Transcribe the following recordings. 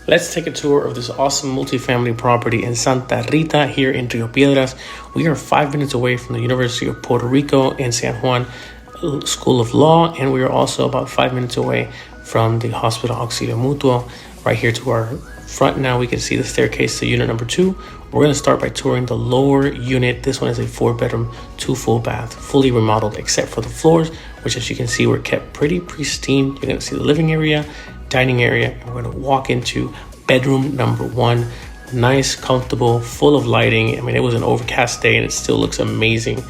Let's take a tour of this awesome multifamily property in Santa Rita here in Rio Piedras. We are 5 minutes away from the University of Puerto Rico and San Juan School of Law, and we are also about 5 minutes away from the Hospital Auxilio Mutuo. Right here to our front now, we can see the staircase to unit number 2. We're going to start by touring the lower unit. This one is a 4-bedroom, 2 full bath, fully remodeled except for the floors, which as you can see were kept pretty pristine. You're going to see the living area, dining area, and we're going to walk into bedroom number 1. Nice, comfortable, full of lighting. I mean, it was an overcast day and it still looks amazing.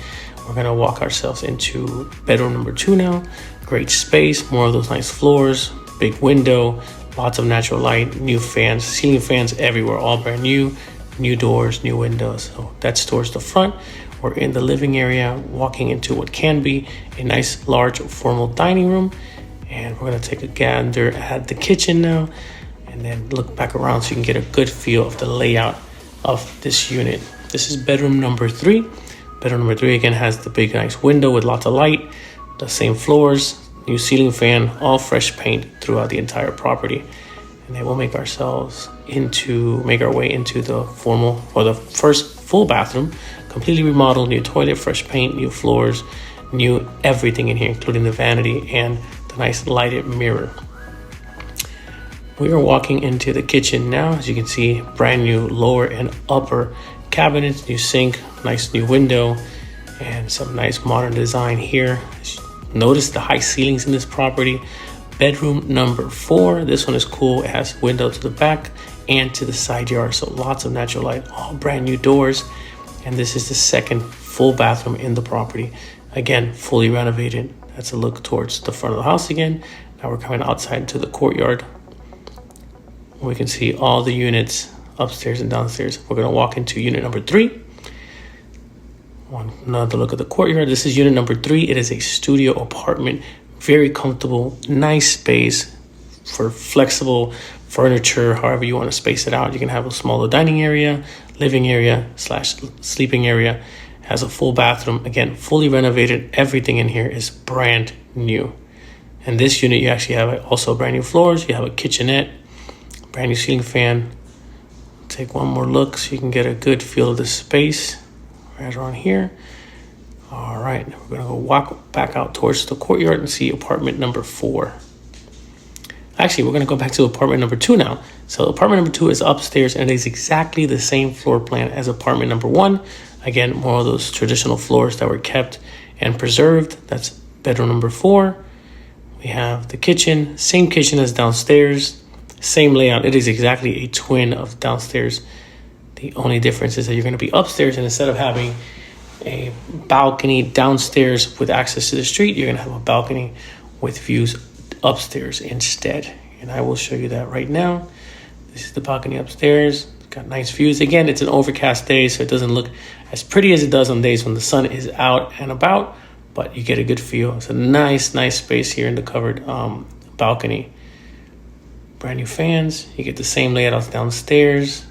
We're going to walk ourselves into bedroom number 2 now. Great space, more of those nice floors, big window, lots of natural light, new fans, ceiling fans everywhere, all brand new, new doors, new windows. So that's towards the front. We're in the living area, walking into what can be a nice, large, formal dining room. And we're going to take a gander at the kitchen now and then look back around so you can get a good feel of the layout of this unit. This is bedroom number 3. Bedroom number 3 again has the big nice window with lots of light, the same floors, new ceiling fan, all fresh paint throughout the entire property. And then we'll make our way into the formal or the first full bathroom, completely remodeled, new toilet, fresh paint, new floors, new everything in here, including the vanity and the nice lighted mirror. We are walking into the kitchen now. As you can see, brand new lower and upper cabinets, new sink, nice new window, and some nice modern design here. Notice the high ceilings in this property. Bedroom number 4. This one is cool. It has window to the back and to the side yard, so lots of natural light, all brand new doors. And this is the second full bathroom in the property. Again, fully renovated. That's a look towards the front of the house again. Now we're coming outside into the courtyard. We can see all the units upstairs and downstairs. We're going to walk into unit number 3. Another look at the courtyard. This is unit number 3. It is a studio apartment. Very comfortable, nice space for flexible furniture, however you want to space it out. You can have a smaller dining area, living area / sleeping area. Has a full bathroom, again, fully renovated. Everything in here is brand new. And this unit, you actually have also brand new floors. You have a kitchenette, brand new ceiling fan. Take one more look so you can get a good feel of the space right around here. All right, we're gonna go walk back out towards the courtyard and see apartment number 4. Actually, we're gonna go back to apartment number 2 now. So apartment number 2 is upstairs and it is exactly the same floor plan as apartment number 1. Again, more of those traditional floors that were kept and preserved. That's bedroom number 4. We have the kitchen, same kitchen as downstairs, same layout. It is exactly a twin of downstairs. The only difference is that you're going to be upstairs, and instead of having a balcony downstairs with access to the street, you're going to have a balcony with views upstairs instead. And I will show you that right now. This is the balcony upstairs. Got nice views. Again, it's an overcast day, so it doesn't look as pretty as it does on days when the sun is out and about, but you get a good feel. It's a nice space here in the covered balcony. Brand new fans. You get the same layout downstairs.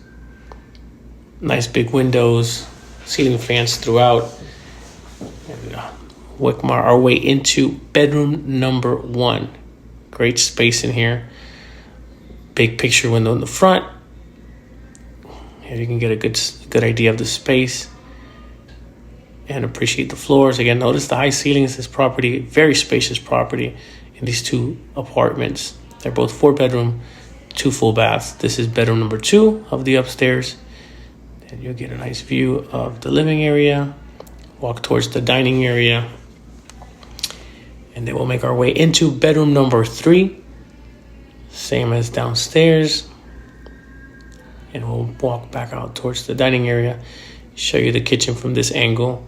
Nice big windows, ceiling fans throughout. And we'll our way into bedroom number 1. Great space in here. Big picture window in the front. Here you can get a good idea of the space and appreciate the floors. Again, notice the high ceilings. This property, very spacious property in these 2 apartments. They're both 4-bedroom, 2 full baths. This is bedroom number 2 of the upstairs. And you'll get a nice view of the living area. Walk towards the dining area. And then we'll make our way into bedroom number 3. Same as downstairs. And we'll walk back out towards the dining area, show you the kitchen from this angle.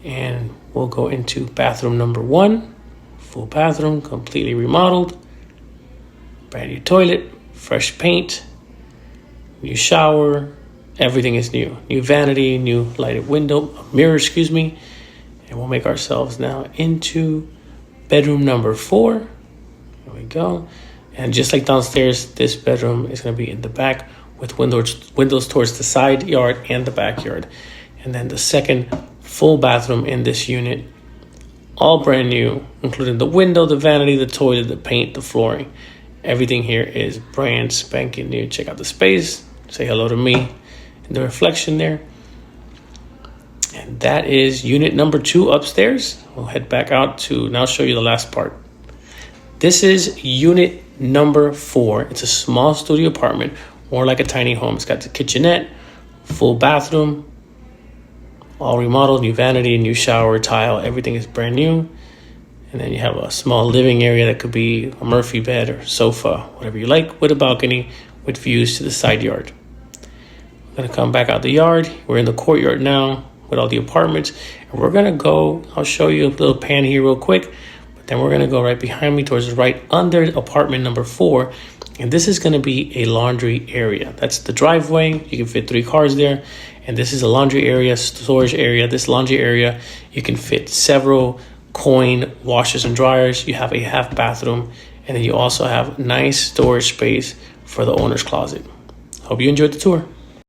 And we'll go into bathroom number 1. Full bathroom, completely remodeled. Brand new toilet, fresh paint, new shower. Everything is new. New vanity, new lighted mirror, And we'll make ourselves now into bedroom number 4. There we go. And just like downstairs, this bedroom is going to be in the back with windows towards the side yard and the backyard. And then the second full bathroom in this unit, all brand new, including the window, the vanity, the toilet, the paint, the flooring. Everything here is brand spanking new. Check out the space. Say hello to me in the reflection there. And that is unit number 2 upstairs. We'll head back out to now show you the last part. This is unit number 4. It's a small studio apartment, more like a tiny home. It's got the kitchenette, full bathroom, all remodeled, new vanity, new shower, tile. Everything is brand new. And then you have a small living area that could be a Murphy bed or sofa, whatever you like, with a balcony with views to the side yard. We're going to come back out the yard. We're in the courtyard now with all the apartments. And we're going to go, I'll show you a little pan here real quick. But then we're going to go right behind me towards right under apartment number 4. And this is going to be a laundry area. That's the driveway. You can fit 3 cars there. And this is a laundry area, storage area. This laundry area, you can fit several coin washers and dryers. You have a half bathroom, and then you also have nice storage space for the owner's closet. Hope you enjoyed the tour.